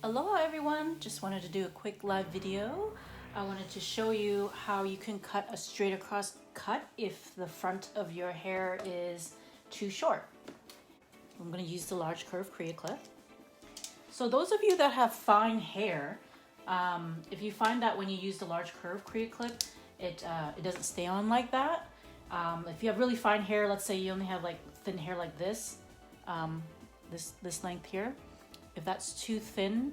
Aloha everyone, just wanted to do a quick live video. I wanted to show you how you can cut a straight across cut if the front of your hair is too short. I'm going to use the large curve CreaClip. So those of you that have fine hair, if you find that when you use the large curve CreaClip, it doesn't stay on like that. If you have really fine hair, let's say you only have like thin hair like this, this length here. If that's too thin,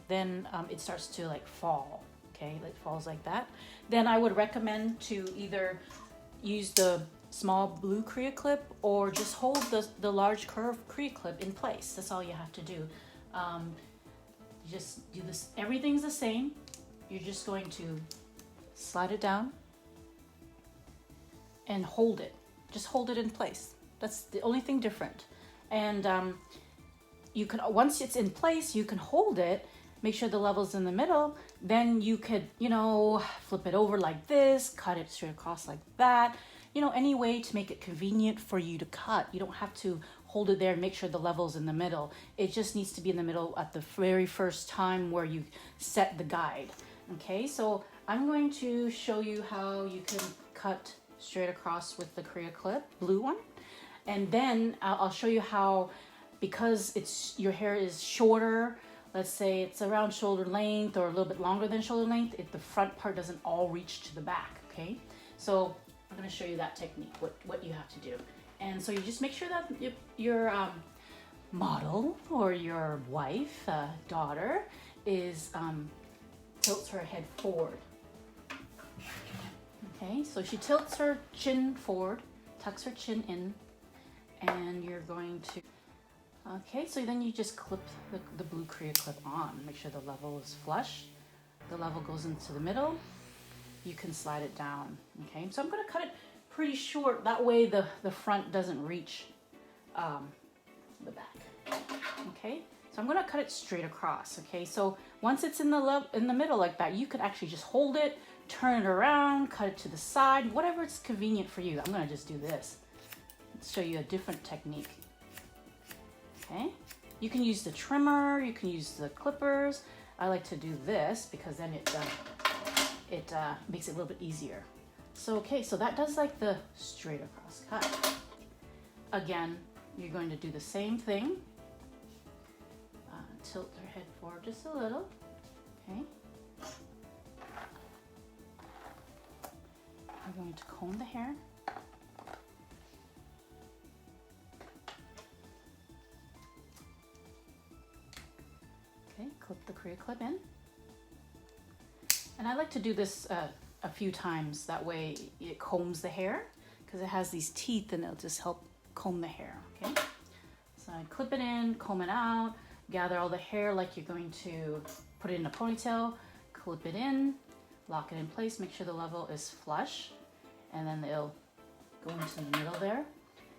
then it starts to like fall, okay? It falls like that. Then I would recommend to either use the small blue CreaClip or just hold the large curve CreaClip in place. That's all you have to do. Just do this, everything's the same. You're just going to slide it down and hold it. Just hold it in place. That's the only thing different. And you can, once it's in place, you can hold it, make sure the level's in the middle, then you could, you know, flip it over like this, cut it straight across like that, you know, any way to make it convenient for you to cut. You don't have to hold it there and make sure the level's in the middle. It just needs to be in the middle at the very first time where you set the guide. Okay, so I'm going to show you how you can cut straight across with the CreaClip, blue one. And then I'll show you how, because your hair is shorter, let's say it's around shoulder length or a little bit longer than shoulder length, if the front part doesn't all reach to the back, okay? So I'm gonna show you that technique, what you have to do. And so you just make sure that your model or your wife, daughter, tilts her head forward. Okay, so she tilts her chin forward, tucks her chin in, and you're going to, okay, so then you just clip the blue CreaClip on. Make sure the level is flush. The level goes into the middle. You can slide it down, okay? So I'm gonna cut it pretty short. That way the front doesn't reach the back, okay? So I'm gonna cut it straight across, okay? So once it's in the middle like that, you could actually just hold it, turn it around, cut it to the side, whatever it's convenient for you. I'm gonna just do this. Let's show you a different technique. Okay, you can use the trimmer, you can use the clippers. I like to do this because then it makes it a little bit easier. So okay, so that does like the straight across cut. Again, you're going to do the same thing. Tilt your head forward just a little. Okay. I'm going to comb the hair. Okay, clip the CreaClip in. And I like to do this a few times. That way it combs the hair because it has these teeth and it'll just help comb the hair, okay? So I clip it in, comb it out, gather all the hair like you're going to put it in a ponytail, clip it in, lock it in place, make sure the level is flush, and then it'll go into the middle there.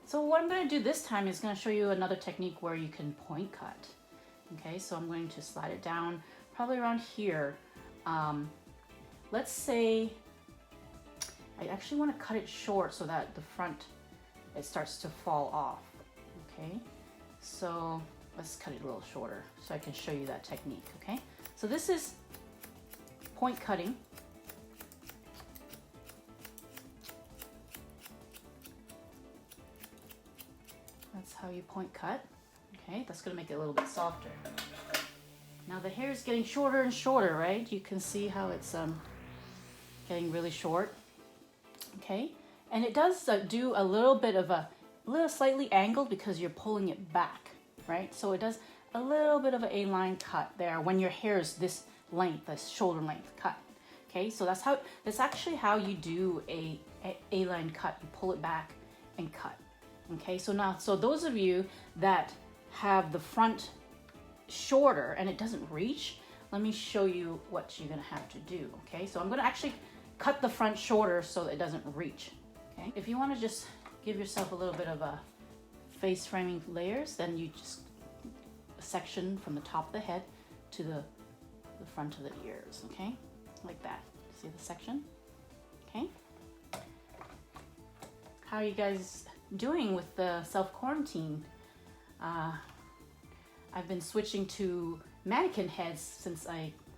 So what I'm gonna do this time is gonna show you another technique where you can point cut. Okay, so I'm going to slide it down probably around here. Let's say I actually want to cut it short so that the front, it starts to fall off. Okay, so let's cut it a little shorter so I can show you that technique. Okay, so this is point cutting. That's how you point cut. Okay, that's gonna make it a little bit softer. Now the hair is getting shorter and shorter, right? You can see how it's getting really short. Okay, and it does do a little bit of a slightly angled because you're pulling it back, right? So it does a little bit of an A-line cut there when your hair is this length, this shoulder length cut. Okay, so that's actually how you do a A-line cut. You pull it back and cut. Okay, so now, so those of you that have the front shorter and it doesn't reach, let me show you what you're gonna have to do. Okay, so I'm gonna actually cut the front shorter so that it doesn't reach. Okay, if you want to just give yourself a little bit of a face framing layers, then you just section from the top of the head to the front of the ears. Okay, like that. See the section? Okay, how are you guys doing with the self-quarantine? I've been switching to mannequin heads since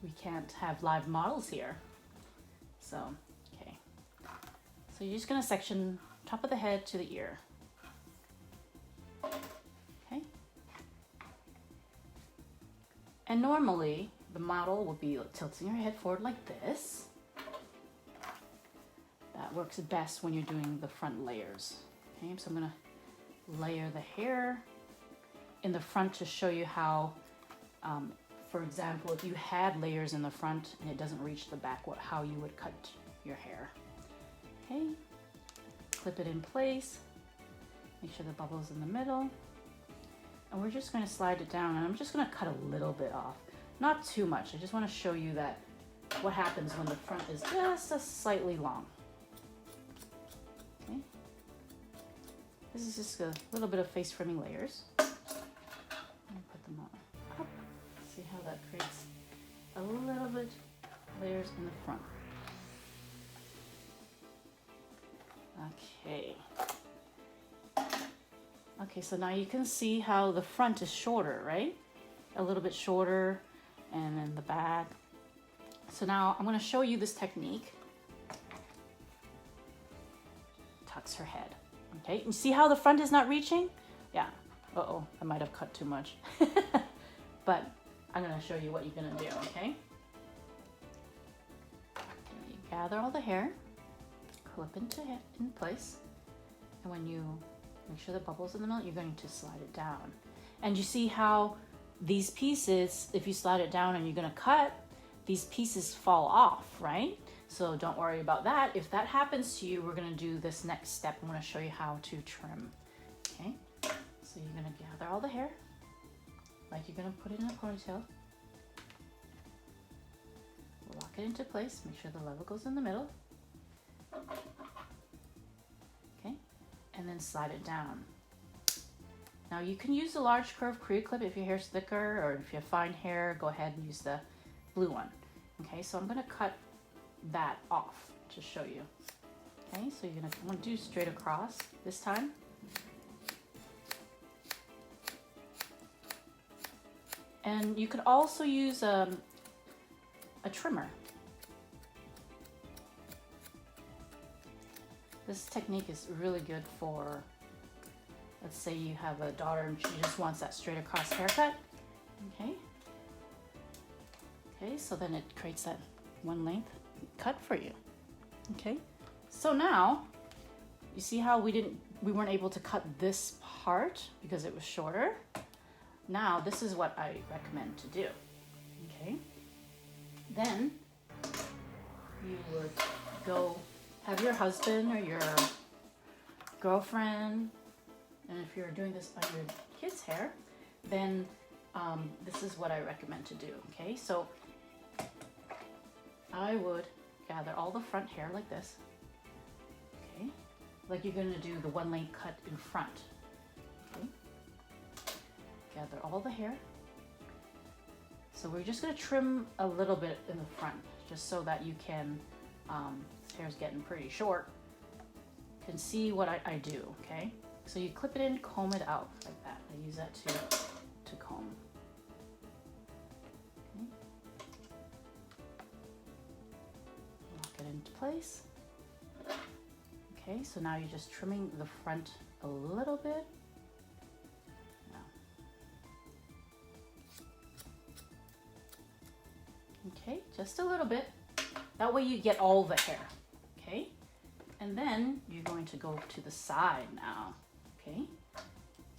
we can't have live models here. So, okay. So you're just gonna section top of the head to the ear. Okay. And normally the model will be tilting her head forward like this. That works best when you're doing the front layers. Okay, so I'm gonna layer the hair in the front to show you how, for example, if you had layers in the front and it doesn't reach the back, how you would cut your hair. Okay, clip it in place, make sure the bubble's in the middle, and we're just going to slide it down, and I'm just going to cut a little bit off, not too much. I just want to show you that what happens when the front is just a slightly long. Okay, this is just a little bit of face framing layers. Put them on up. See how that creates a little bit layers in the front. Okay. Okay, so now you can see how the front is shorter, right? A little bit shorter, and then the back. So now I'm going to show you this technique. Tucks her head. Okay, you see how the front is not reaching? Yeah. Uh-oh, I might have cut too much. But I'm going to show you what you're going to do, okay? You gather all the hair, clip in place, and when you make sure the bubble's in the middle, you're going to slide it down. And you see how these pieces, if you slide it down and you're going to cut, these pieces fall off, right? So don't worry about that. If that happens to you, we're going to do this next step. I'm going to show you how to trim, okay? So you're going to gather all the hair, like you're going to put it in a ponytail. Lock it into place, make sure the level goes in the middle. Okay, and then slide it down. Now you can use a large curved CreaClip if your hair's thicker, or if you have fine hair, go ahead and use the blue one. Okay, so I'm going to cut that off to show you. Okay, so you're going to do straight across this time. And you could also use a trimmer. This technique is really good for, let's say you have a daughter and she just wants that straight across haircut. Okay. Okay, so then it creates that one length cut for you. Okay. So now, you see how we weren't able to cut this part because it was shorter? Now, this is what I recommend to do, okay? Then, you would go have your husband or your girlfriend, and if you're doing this on your kid's hair, then this is what I recommend to do, okay? So, I would gather all the front hair like this, okay? Like you're gonna do the one length cut in front, okay? Gather all the hair. So we're just going to trim a little bit in the front, just so that you can, this hair's getting pretty short, you can see what I do, okay? So you clip it in, comb it out like that. I use that to comb. Okay. Lock it into place. Okay, so now you're just trimming the front a little bit. Okay, just a little bit. That way you get all the hair, okay? And then you're going to go to the side now, okay?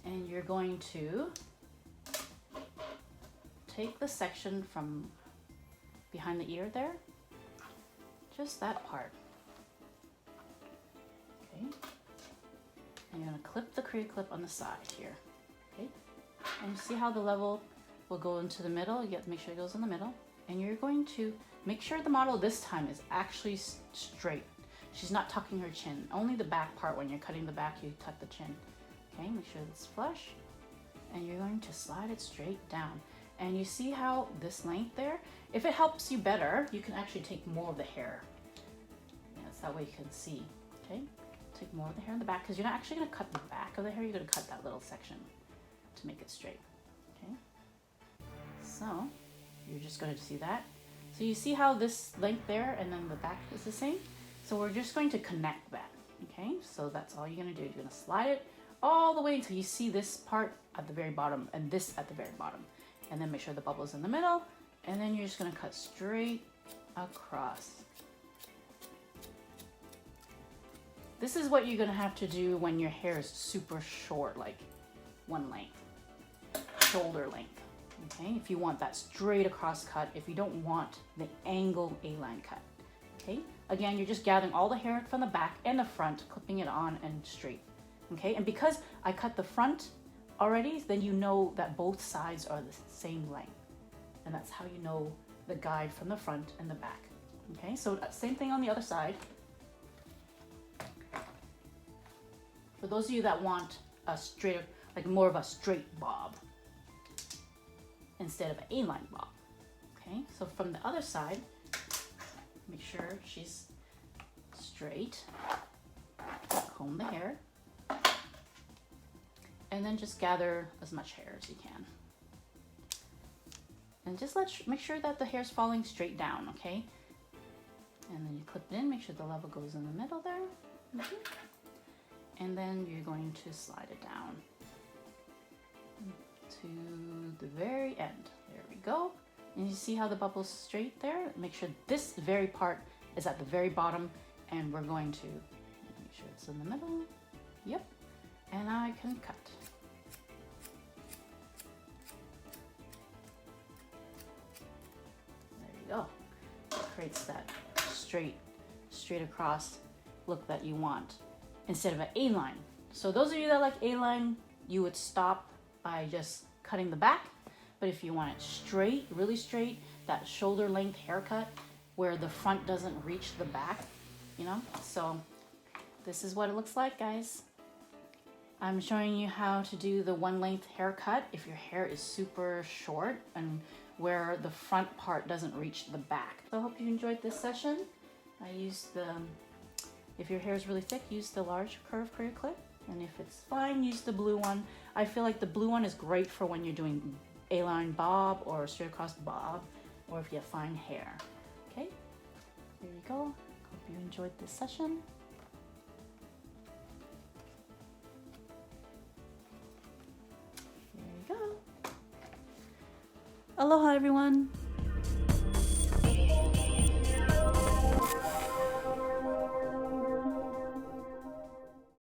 And you're going to take the section from behind the ear there, just that part, okay? And you're gonna clip the CreaClip on the side here, okay? And you see how the level will go into the middle? You have to make sure it goes in the middle. And you're going to make sure the model this time is actually straight. She's not tucking her chin. Only the back part, when you're cutting the back, you tuck the chin. Okay, make sure it's flush. And you're going to slide it straight down. And you see how this length there, if it helps you better, you can actually take more of the hair. Yes, that way you can see, okay? Take more of the hair in the back, because you're not actually gonna cut the back of the hair, you're gonna cut that little section to make it straight, okay? So you're just going to see that. So you see how this length there and then the back is the same? So we're just going to connect that, okay? So that's all you're gonna do. You're gonna slide it all the way until you see this part at the very bottom and this at the very bottom. And then make sure the bubble's in the middle. And then you're just gonna cut straight across. This is what you're gonna have to do when your hair is super short, like one length, shoulder length, okay? If you want that straight across cut, if you don't want the angle A-line cut, okay? Again, you're just gathering all the hair from the back and the front, clipping it on and straight, okay? And because I cut the front already, then you know that both sides are the same length. And that's how you know the guide from the front and the back, okay? So same thing on the other side. For those of you that want a straight, like more of a straight bob instead of an A-line bob, okay? So from the other side, make sure she's straight, comb the hair, and then just gather as much hair as you can. And just make sure that the hair's falling straight down, okay? And then you clip it in, make sure the level goes in the middle there. And then you're going to slide it down to the very end. There we go. And you see how the bubble's straight there? Make sure this very part is at the very bottom, and we're going to make sure it's in the middle. Yep. And I can cut. There you go. It creates that straight across look that you want instead of an A-line. So those of you that like A-line, you would stop by just cutting the back. But if you want it straight, really straight, that shoulder length haircut where the front doesn't reach the back, you know? So this is what it looks like, guys. I'm showing you how to do the one length haircut if your hair is super short and where the front part doesn't reach the back. So I hope you enjoyed this session. I used the, if your hair is really thick, use the large curve CreaClip. And if it's fine, use the blue one. I feel like the blue one is great for when you're doing A-line bob or straight across bob, or if you have fine hair. Okay, there you go. Hope you enjoyed this session. There you go. Aloha, everyone.